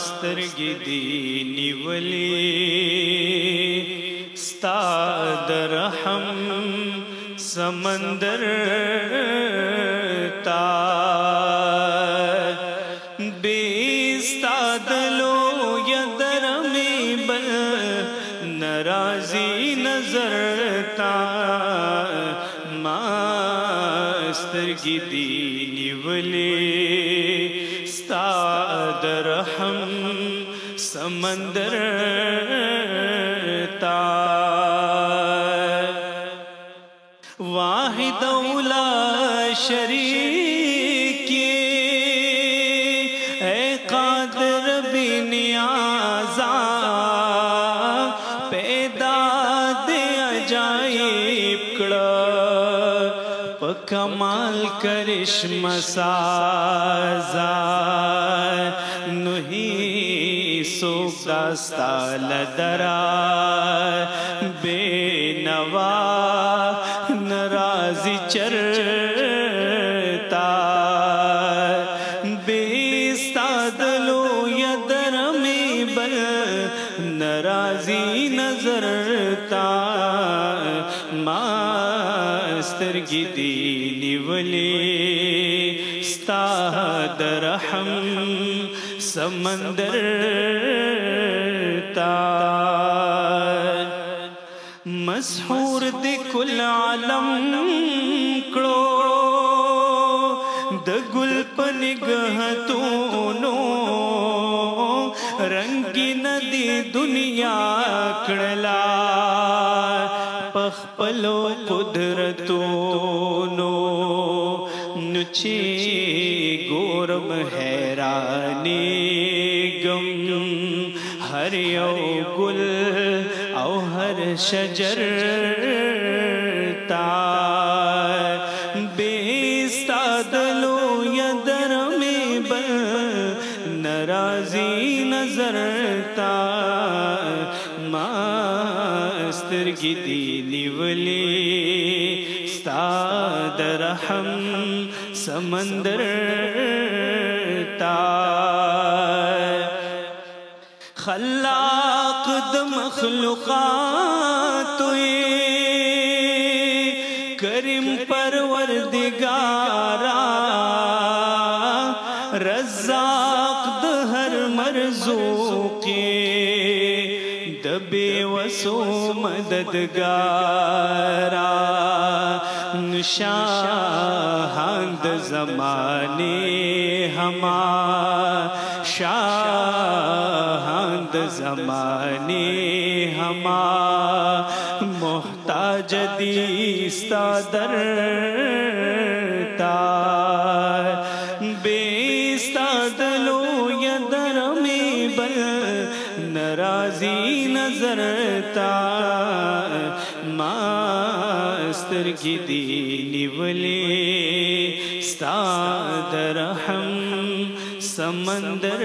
سترګې دې نیولې ستا د رحم سمندر تا بې ستا د لویه درمې بل نه راځي نظر تا ما سترګې دې نیولې ستا د رحم سمندر تا واحد اولا شریک اے قادر بی نیازا پیدا دے عجائب کڑا پا کمال کرشم سازا نہی سوک داستا لدرا بے نوا نرازی چرتا بیستا دلو یدرمی بل نرازی نظرتا ماسترگی دینی ولی ستا درحم سمندر تا مسحور دی کل عالم کڑو د گل پنگہتونو رنگی ندی دنیا کڑلا پخپلو قدرتونو نچی گورم حیرانی گم ہر یو گل او ہر شجر تا بیستا دلو یدرمی بل نرازی نظر تا ماسترگی دینی ولی ستا درحم سمندر تا خلاق د مخلوقات کریم پروردگارا رزاق د ہر مرزوق د بے وسو مددگارا شاہان د زمانے ہما شاہان د زمانے ہما محتاج دیستا در تا بیستا دلو یدرمی بل نرازی نظر تا ماسترگی دینی ولی ستا درحم سمندر